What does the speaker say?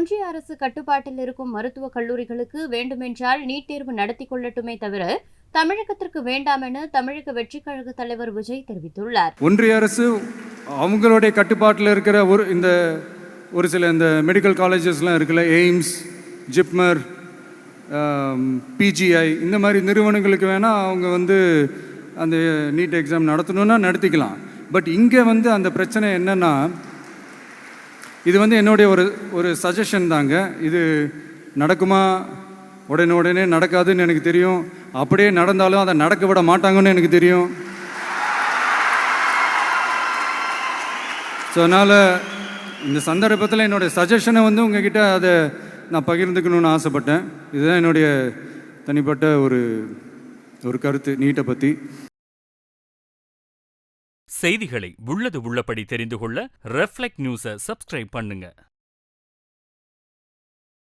ஒன்றிய அரசு கட்டுப்பாட்டில் இருக்கும் மருத்துவக் கல்லூரிகளுக்கு வேண்டுமென்றால் நீட் தேர்வு நடத்தி கொள்ளட்டுமே தவிர தமிழகத்திற்கு வேண்டாம் என தமிழக வெற்றிக் கழக தலைவர் விஜய் தெரிவித்துள்ளார். ஒன்றிய அரசு அவங்களுடைய கட்டுப்பாட்டில் இருக்கிற ஒரு சில இந்த மெடிக்கல் காலேஜஸ்லாம் இருக்குல்ல, எய்ம்ஸ், ஜிப்மர், பிஜிஐ, இந்த மாதிரி நிறுவனங்களுக்கு வேணால் அவங்க அந்த நீட் எக்ஸாம் நடத்தணுன்னா நடத்திக்கலாம். பட் இங்கே அந்த பிரச்சனை என்னென்னா, இது என்னுடைய ஒரு சஜஷன் தாங்க. இது நடக்குமா? உடனே நடக்காதுன்னு எனக்கு தெரியும். அப்படியே நடந்தாலும் அதை நடக்க விட மாட்டாங்கன்னு எனக்கு தெரியும். ஸோ அதனால் இந்த சந்தர்ப்பத்தில் என்னுடைய சஜஷனை உங்ககிட்ட அதை நான் பகிர்ந்துக்கணும்னு ஆசைப்பட்டேன். இதுதான் என்னுடைய தனிப்பட்ட ஒரு கருத்து நீட்டை பற்றி. செய்திகளை உள்ளது உள்ளபடி தெரிந்து கொள்ள ரெஃப்ளெக்ட் நியூஸை சப்ஸ்கிரைப் பண்ணுங்க.